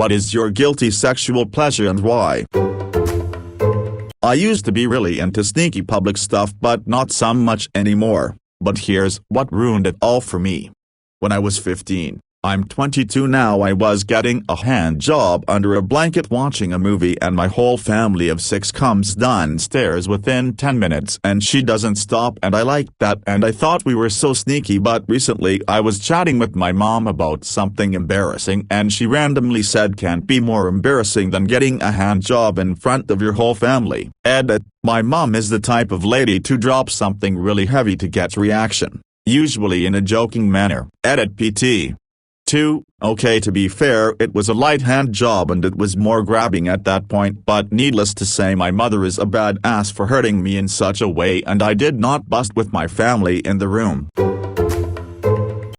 What is your guilty sexual pleasure and why? I used to be really into sneaky public stuff but not so much anymore, but here's what ruined it all for me. When I was 15, I'm 22 now, I was getting a hand job under a blanket watching a movie and my whole family of 6 comes downstairs within 10 minutes and she doesn't stop, and I liked that and I thought we were so sneaky. But recently I was chatting with my mom about something embarrassing and she randomly said can't be more embarrassing than getting a hand job in front of your whole family. Edit. My mom is the type of lady to drop something really heavy to get reaction, usually in a joking manner. Edit PT. 2. Okay, to be fair, it was a light hand job and it was more grabbing at that point, but needless to say my mother is a badass for hurting me in such a way and I did not bust with my family in the room.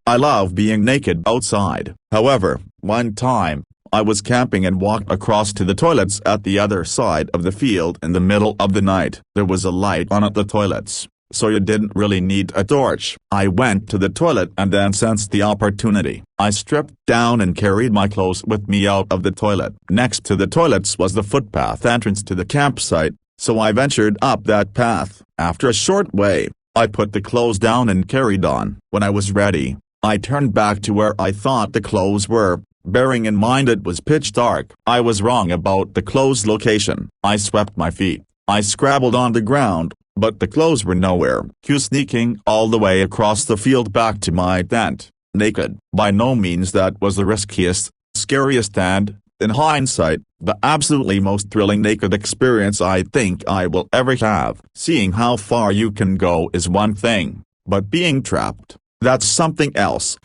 I love being naked outside. However, one time, I was camping and walked across to the toilets at the other side of the field in the middle of the night. There was a light on at the toilets, so you didn't really need a torch. I went to the toilet and then sensed the opportunity. I stripped down and carried my clothes with me out of the toilet. Next to the toilets was the footpath entrance to the campsite, so I ventured up that path. After a short way, I put the clothes down and carried on. When I was ready, I turned back to where I thought the clothes were, bearing in mind it was pitch dark. I was wrong about the clothes location. I swept my feet. I scrabbled on the ground, but the clothes were nowhere. Sneaking all the way across the field back to my tent, naked. By no means that was the riskiest, scariest and, in hindsight, the absolutely most thrilling naked experience I think I will ever have. Seeing how far you can go is one thing, but being trapped, that's something else.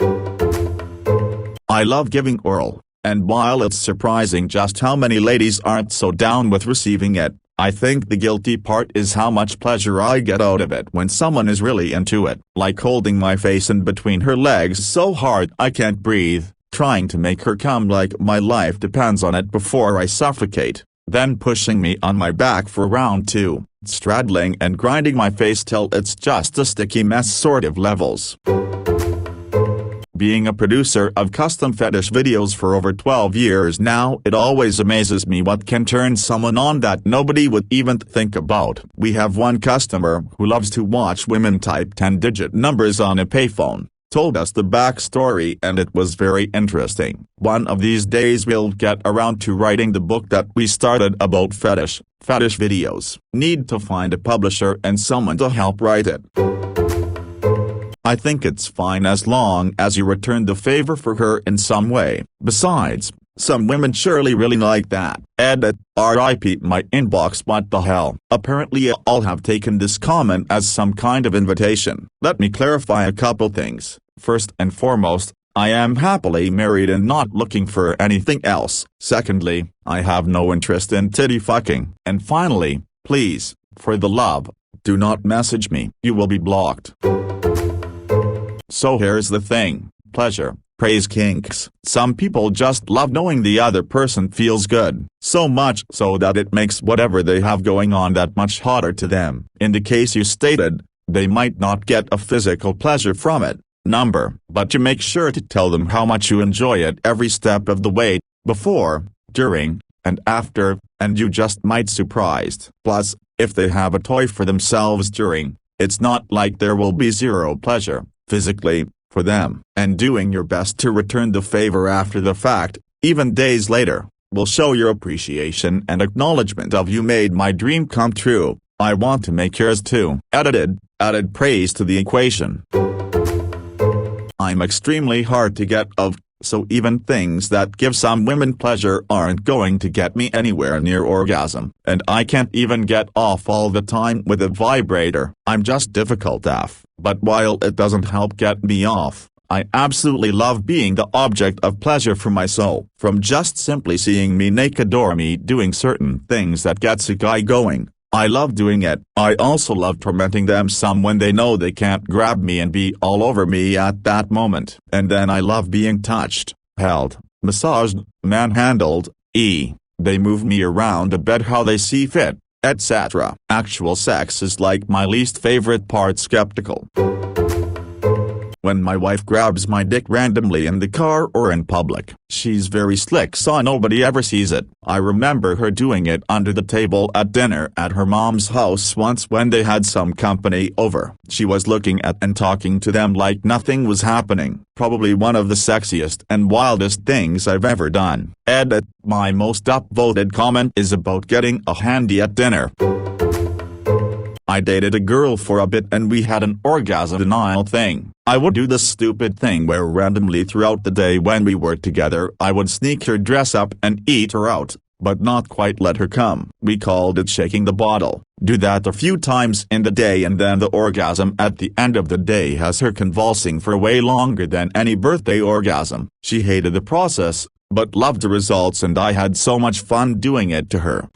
I love giving oral, and while it's surprising just how many ladies aren't so down with receiving it, I think the guilty part is how much pleasure I get out of it when someone is really into it, like holding my face in between her legs so hard I can't breathe, trying to make her come like my life depends on it before I suffocate, then pushing me on my back for round 2, straddling and grinding my face till it's just a sticky mess sort of levels. Being a producer of custom fetish videos for over 12 years now, it always amazes me what can turn someone on that nobody would even think about. We have one customer who loves to watch women type 10-digit numbers on a payphone, told us the backstory and it was very interesting. One of these days we'll get around to writing the book that we started about fetish videos. Need to find a publisher and someone to help write it. I think it's fine as long as you return the favor for her in some way. Besides, some women surely really like that. Edit. RIP my inbox. What the hell? Apparently I'll have taken this comment as some kind of invitation. Let me clarify a couple things. First and foremost, I am happily married and not looking for anything else. Secondly, I have no interest in titty fucking. And finally, please, for the love, do not message me. You will be blocked. So here's the thing, pleasure, praise kinks. Some people just love knowing the other person feels good, so much so that it makes whatever they have going on that much hotter to them. In the case you stated, they might not get a physical pleasure from it, but you make sure to tell them how much you enjoy it every step of the way, before, during, and after, and you just might surprised. Plus, if they have a toy for themselves during, it's not like there will be zero pleasure, physically, for them. And doing your best to return the favor after the fact, even days later, will show your appreciation and acknowledgement of you made my dream come true. I want to make yours too. Added praise to the equation. I'm extremely hard to get of, so even things that give some women pleasure aren't going to get me anywhere near orgasm. And I can't even get off all the time with a vibrator. I'm just difficult AF. But while it doesn't help get me off, I absolutely love being the object of pleasure for my soul. From just simply seeing me naked or me doing certain things that gets a guy going, I love doing it. I also love tormenting them some when they know they can't grab me and be all over me at that moment. And then I love being touched, held, massaged, manhandled, they move me around a bed how they see fit, etc. Actual sex is like my least favorite part. Skeptical. when my wife grabs my dick randomly in the car or in public. She's very slick so nobody ever sees it. I remember her doing it under the table at dinner at her mom's house once when they had some company over. She was looking at and talking to them like nothing was happening. Probably one of the sexiest and wildest things I've ever done. Edit. My most upvoted comment is about getting a handy at dinner. I dated a girl for a bit and we had an orgasm denial thing. I would do this stupid thing where randomly throughout the day when we were together I would sneak her dress up and eat her out, but not quite let her come. We called it shaking the bottle. Do that a few times in the day and then the orgasm at the end of the day has her convulsing for way longer than any birthday orgasm. She hated the process, but loved the results and I had so much fun doing it to her.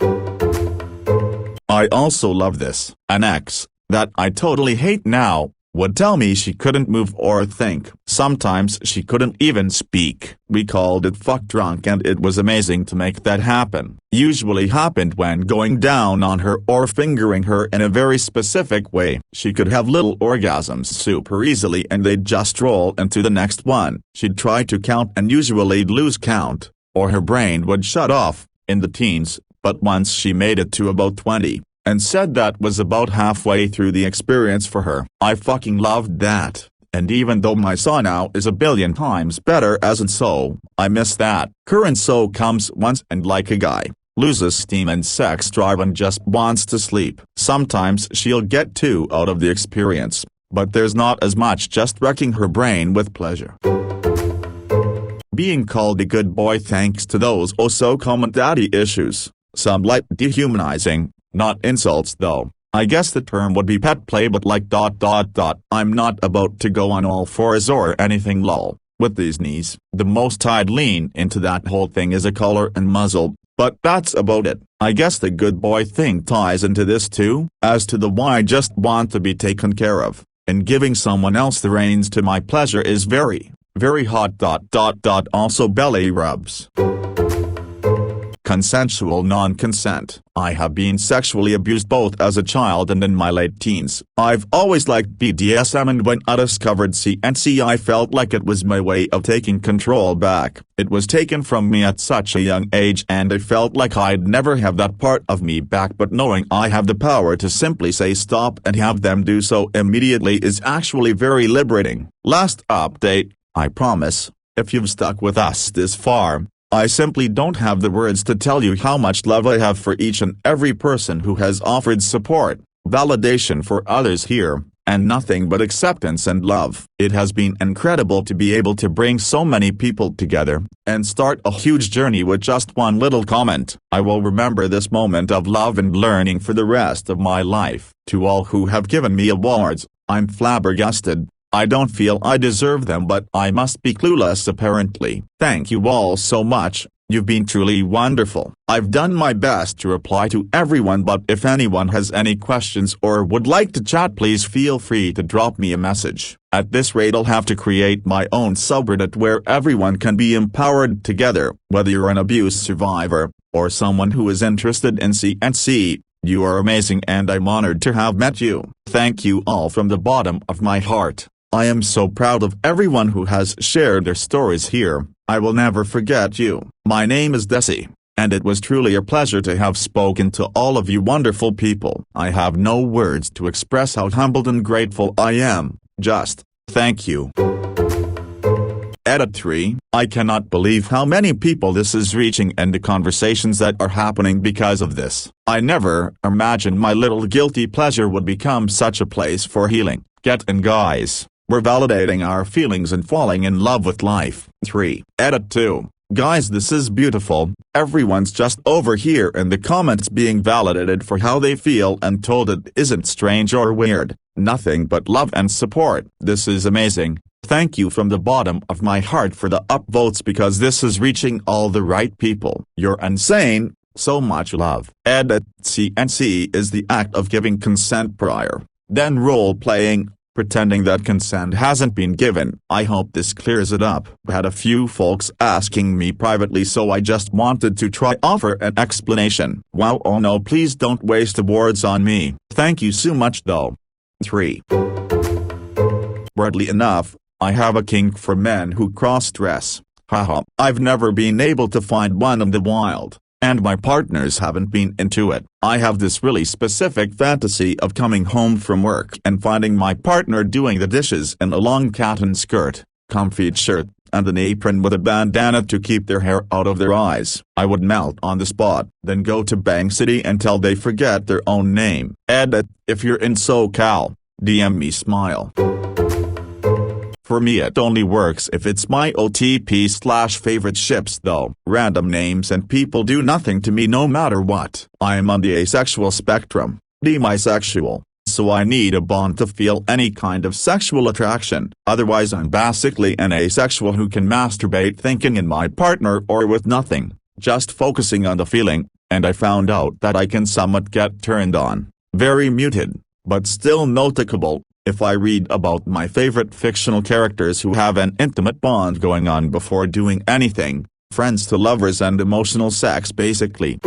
I also love this. An ex, that I totally hate now, would tell me she couldn't move or think. Sometimes she couldn't even speak. We called it fuck drunk and it was amazing to make that happen. Usually happened when going down on her or fingering her in a very specific way. She could have little orgasms super easily and they'd just roll into the next one. She'd try to count and usually lose count, or her brain would shut off, in the teens. But once she made it to about 20, and said that was about halfway through the experience for her. I fucking loved that, and even though my saw now is a billion times better as in so, I miss that. Current so comes once and like a guy, loses steam and sex drive and just wants to sleep. Sometimes she'll get 2 out of the experience, but there's not as much just wrecking her brain with pleasure. Being called a good boy thanks to those oh so common daddy issues. Some light dehumanizing, not insults though. I guess the term would be pet play but like ... I'm not about to go on all fours or anything lol. With these knees, the most I'd lean into that whole thing is a collar and muzzle, but that's about it. I guess the good boy thing ties into this too. As to the why I just want to be taken care of, and giving someone else the reins to my pleasure is very, very hot ... Also belly rubs. Consensual non-consent. I have been sexually abused both as a child and in my late teens. I've always liked BDSM and when I discovered CNC I felt like it was my way of taking control back. It was taken from me at such a young age and I felt like I'd never have that part of me back, but knowing I have the power to simply say stop and have them do so immediately is actually very liberating. Last update, I promise, if you've stuck with us this far, I simply don't have the words to tell you how much love I have for each and every person who has offered support, validation for others here, and nothing but acceptance and love. It has been incredible to be able to bring so many people together, and start a huge journey with just one little comment. I will remember this moment of love and learning for the rest of my life. To all who have given me awards, I'm flabbergasted. I don't feel I deserve them but I must be clueless apparently. Thank you all so much, you've been truly wonderful. I've done my best to reply to everyone but if anyone has any questions or would like to chat please feel free to drop me a message. At this rate I'll have to create my own subreddit where everyone can be empowered together. Whether you're an abuse survivor, or someone who is interested in CNC, you are amazing and I'm honored to have met you. Thank you all from the bottom of my heart. I am so proud of everyone who has shared their stories here. I will never forget you. My name is Desi, and it was truly a pleasure to have spoken to all of you wonderful people. I have no words to express how humbled and grateful I am. Just, thank you. Edit 3. I cannot believe how many people this is reaching and the conversations that are happening because of this. I never imagined my little guilty pleasure would become such a place for healing. And guys, we're validating our feelings and falling in love with life. 3. Edit 2. Guys, this is beautiful. Everyone's just over here in the comments being validated for how they feel and told it isn't strange or weird. Nothing but love and support. This is amazing. Thank you from the bottom of my heart for the upvotes because this is reaching all the right people. You're insane. So much love. Edit. CNC is the act of giving consent prior, then role-playing, pretending that consent hasn't been given. I hope this clears it up. Had a few folks asking me privately so I just wanted to try offer an explanation. Wow, oh no, please don't waste the words on me. Thank you so much though. 3. Weirdly enough, I have a kink for men who cross-dress. Haha, I've never been able to find one in the wild, and my partners haven't been into it. I have this really specific fantasy of coming home from work and finding my partner doing the dishes in a long cotton skirt, comfy shirt, and an apron with a bandana to keep their hair out of their eyes. I would melt on the spot, then go to Bang City until they forget their own name. Edit, if you're in SoCal, DM me smile. For me it only works if it's my OTP/favorite ships though. Random names and people do nothing to me no matter what. I am on the asexual spectrum, demisexual, so I need a bond to feel any kind of sexual attraction. Otherwise I'm basically an asexual who can masturbate thinking in my partner or with nothing, just focusing on the feeling, and I found out that I can somewhat get turned on. Very muted, but still noticeable, if I read about my favorite fictional characters who have an intimate bond going on before doing anything, friends to lovers and emotional sex basically.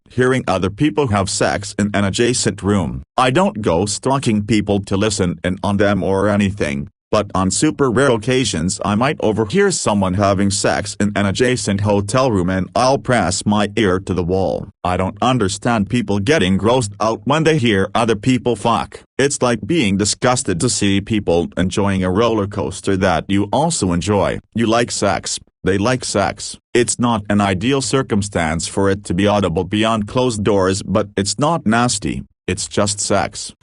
Hearing other people have sex in an adjacent room. I don't go stalking people to listen in on them or anything, but on super rare occasions I might overhear someone having sex in an adjacent hotel room and I'll press my ear to the wall. I don't understand people getting grossed out when they hear other people fuck. It's like being disgusted to see people enjoying a roller coaster that you also enjoy. You like sex, they like sex. It's not an ideal circumstance for it to be audible beyond closed doors, but it's not nasty, it's just sex.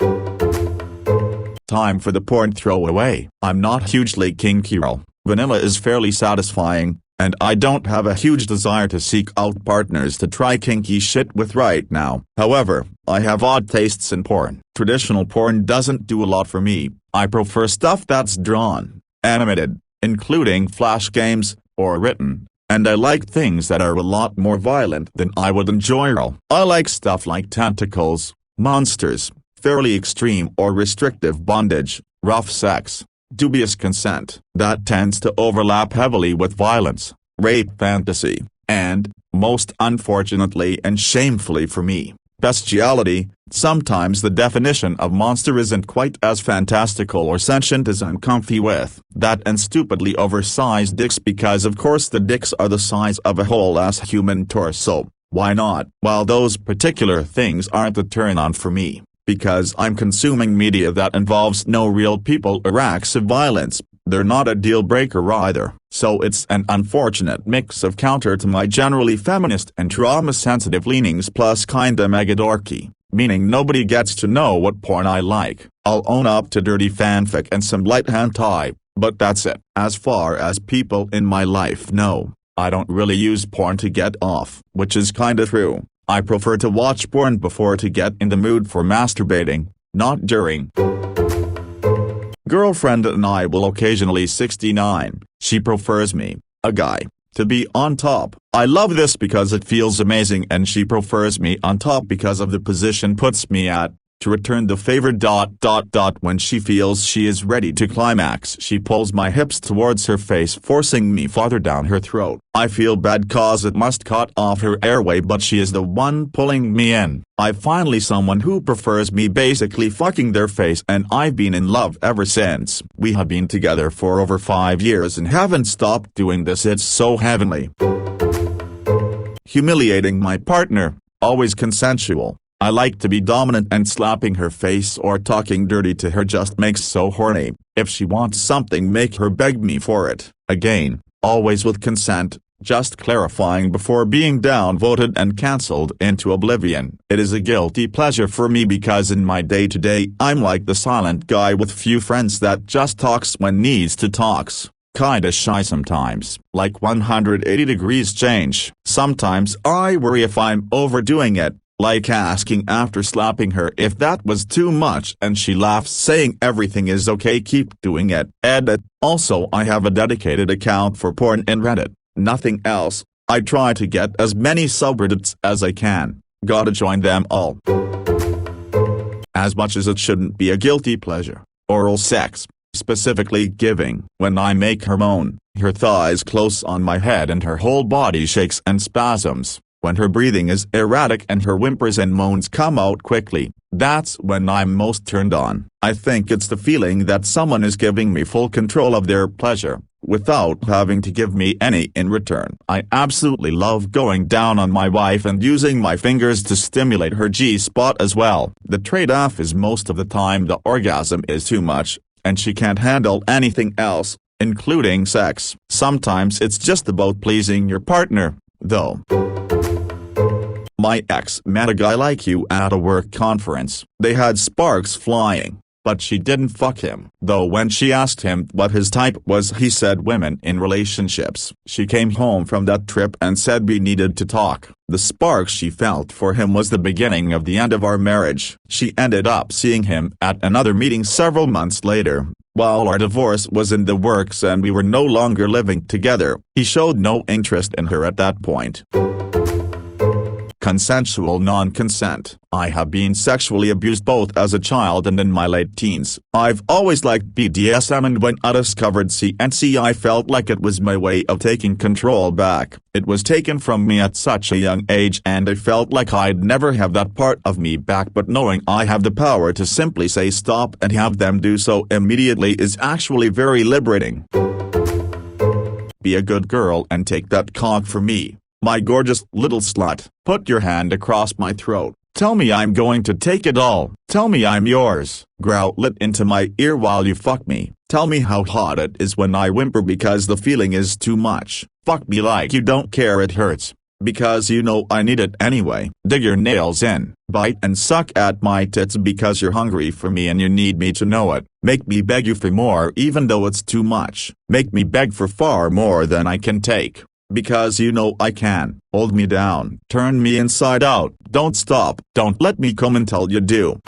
Time for the porn throwaway. I'm not hugely kinky. Vanilla is fairly satisfying, and I don't have a huge desire to seek out partners to try kinky shit with right now. However, I have odd tastes in porn. Traditional porn doesn't do a lot for me. I prefer stuff that's drawn, animated, including flash games, or written, and I like things that are a lot more violent than I would enjoy. I like stuff like tentacles, monsters, fairly extreme or restrictive bondage, rough sex, dubious consent. That tends to overlap heavily with violence, rape fantasy, and, most unfortunately and shamefully for me, bestiality. Sometimes the definition of monster isn't quite as fantastical or sentient as I'm comfy with. That and stupidly oversized dicks, because of course the dicks are the size of a whole-ass human torso. Why not? While those particular things aren't the turn-on for me, because I'm consuming media that involves no real people or acts of violence, they're not a deal-breaker either. So it's an unfortunate mix of counter to my generally feminist and trauma-sensitive leanings plus kinda mega dorky, meaning nobody gets to know what porn I like. I'll own up to dirty fanfic and some light hentai, but that's it. As far as people in my life know, I don't really use porn to get off, which is kinda true. I prefer to watch porn before to get in the mood for masturbating, not during. Girlfriend and I will occasionally 69, she prefers me, a guy, to be on top. I love this because it feels amazing, and she prefers me on top because of the position puts me at. To return the favor ... When she feels she is ready to climax, she pulls my hips towards her face, forcing me farther down her throat. I feel bad cause it must cut off her airway, but she is the one pulling me in. I finally someone who prefers me basically fucking their face, and I've been in love ever since. We have been together for over 5 years and haven't stopped doing this. It's so heavenly. Humiliating my partner, always consensual. I like to be dominant, and slapping her face or talking dirty to her just makes so horny. If she wants something, make her beg me for it. Again, always with consent, just clarifying before being downvoted and cancelled into oblivion. It is a guilty pleasure for me because in my day-to-day I'm like the silent guy with few friends that just talks when needs to talks. Kinda shy sometimes, like 180 degrees change. Sometimes I worry if I'm overdoing it, like asking after slapping her if that was too much, and she laughs saying everything is okay, keep doing it. Edit. Also, I have a dedicated account for porn in Reddit, nothing else. I try to get as many subreddits as I can. Gotta join them all. As much as it shouldn't be a guilty pleasure, oral sex, specifically giving. When I make her moan, her thighs close on my head and her whole body shakes and spasms. When her breathing is erratic and her whimpers and moans come out quickly, That's when I'm most turned on. I think it's the feeling that someone is giving me full control of their pleasure, without having to give me any in return. I absolutely love going down on my wife and using my fingers to stimulate her G-spot as well. The trade-off is most of the time the orgasm is too much, and she can't handle anything else, including sex. Sometimes it's just about pleasing your partner, though. My ex met a guy like you at a work conference. They had sparks flying, but she didn't fuck him. Though when she asked him what his type was, he said women in relationships. She came home from that trip and said we needed to talk. The spark she felt for him was the beginning of the end of our marriage. She ended up seeing him at another meeting several months later. While our divorce was in the works and we were no longer living together, he showed no interest in her at that point. Consensual non-consent. I have been sexually abused both as a child and in my late teens. I've always liked BDSM, and when I discovered CNC I felt like it was my way of taking control back. It was taken from me at such a young age and I felt like I'd never have that part of me back, but knowing I have the power to simply say stop and have them do so immediately is actually very liberating. Be a good girl and take that cock for me. My gorgeous little slut, put your hand across my throat. Tell me I'm going to take it all. Tell me I'm yours. Growl it into my ear while you fuck me. Tell me how hot it is when I whimper because the feeling is too much. Fuck me like you don't care it hurts, because you know I need it anyway. Dig your nails in. Bite and suck at my tits because you're hungry for me and you need me to know it. Make me beg you for more even though it's too much. Make me beg for far more than I can take, because you know I can. Hold me down. Turn me inside out. Don't stop. Don't let me come until you do.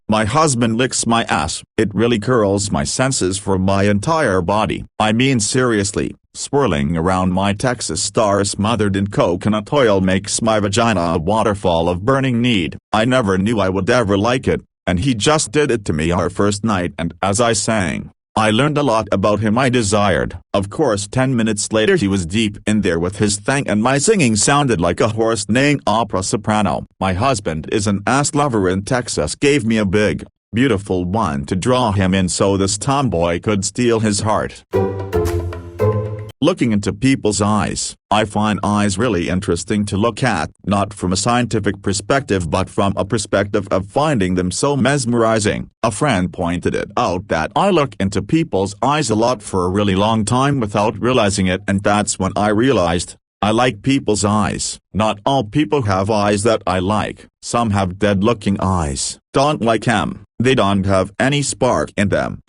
My husband licks my ass. It really curls my senses for my entire body. I mean seriously, swirling around my Texas star smothered in coconut oil makes my vagina a waterfall of burning need. I never knew I would ever like it, and he just did it to me our first night, and as I sang, I learned a lot about him I desired. Of course 10 minutes later he was deep in there with his thing and my singing sounded like a horse neighing opera soprano. My husband is an ass lover in Texas, gave me a big, beautiful one to draw him in so this tomboy could steal his heart. Looking into people's eyes. I find eyes really interesting to look at, not from a scientific perspective but from a perspective of finding them so mesmerizing. A friend pointed it out that I look into people's eyes a lot for a really long time without realizing it, and that's when I realized, I like people's eyes. Not all people have eyes that I like. Some have dead-looking eyes. Don't like them. They don't have any spark in them.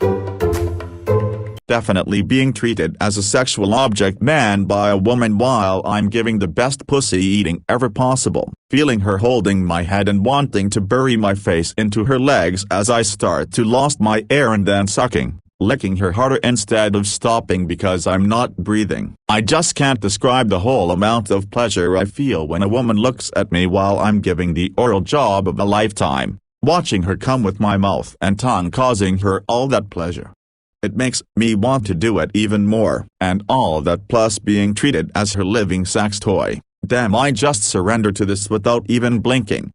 Definitely being treated as a sexual object man by a woman while I'm giving the best pussy eating ever possible. Feeling her holding my head and wanting to bury my face into her legs as I start to lose my air, and then sucking, licking her harder instead of stopping because I'm not breathing. I just can't describe the whole amount of pleasure I feel when a woman looks at me while I'm giving the oral job of a lifetime, watching her come with my mouth and tongue causing her all that pleasure. It makes me want to do it even more, and all that plus being treated as her living sex toy. Damn, I just surrender to this without even blinking.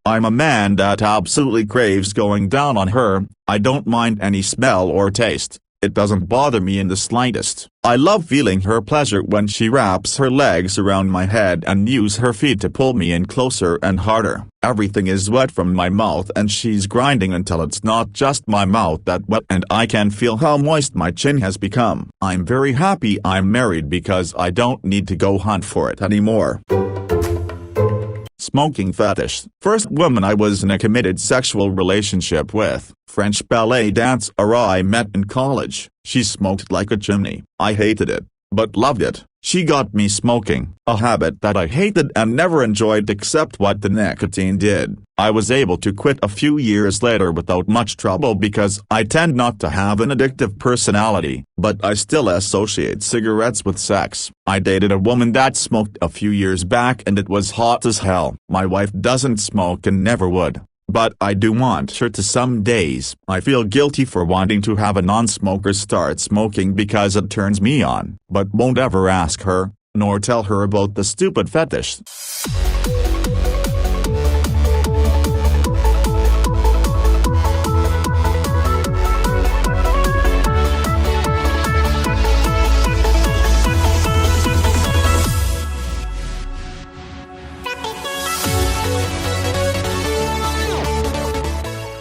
I'm a man that absolutely craves going down on her. I don't mind any smell or taste. It doesn't bother me in the slightest. I love feeling her pleasure when she wraps her legs around my head and uses her feet to pull me in closer and harder. Everything is wet from my mouth and she's grinding until it's not just my mouth that wet, and I can feel how moist my chin has become. I'm very happy I'm married because I don't need to go hunt for it anymore. Smoking fetish. First woman I was in a committed sexual relationship with, French ballet dancer I met in college. She smoked like a chimney. I hated it, but loved it. She got me smoking, a habit that I hated and never enjoyed except what the nicotine did. I was able to quit a few years later without much trouble because I tend not to have an addictive personality, but I still associate cigarettes with sex. I dated a woman that smoked a few years back and it was hot as hell. My wife doesn't smoke and never would, but I do want her to some days. I feel guilty for wanting to have a non-smoker start smoking because it turns me on, but won't ever ask her, nor tell her about the stupid fetish. Bye.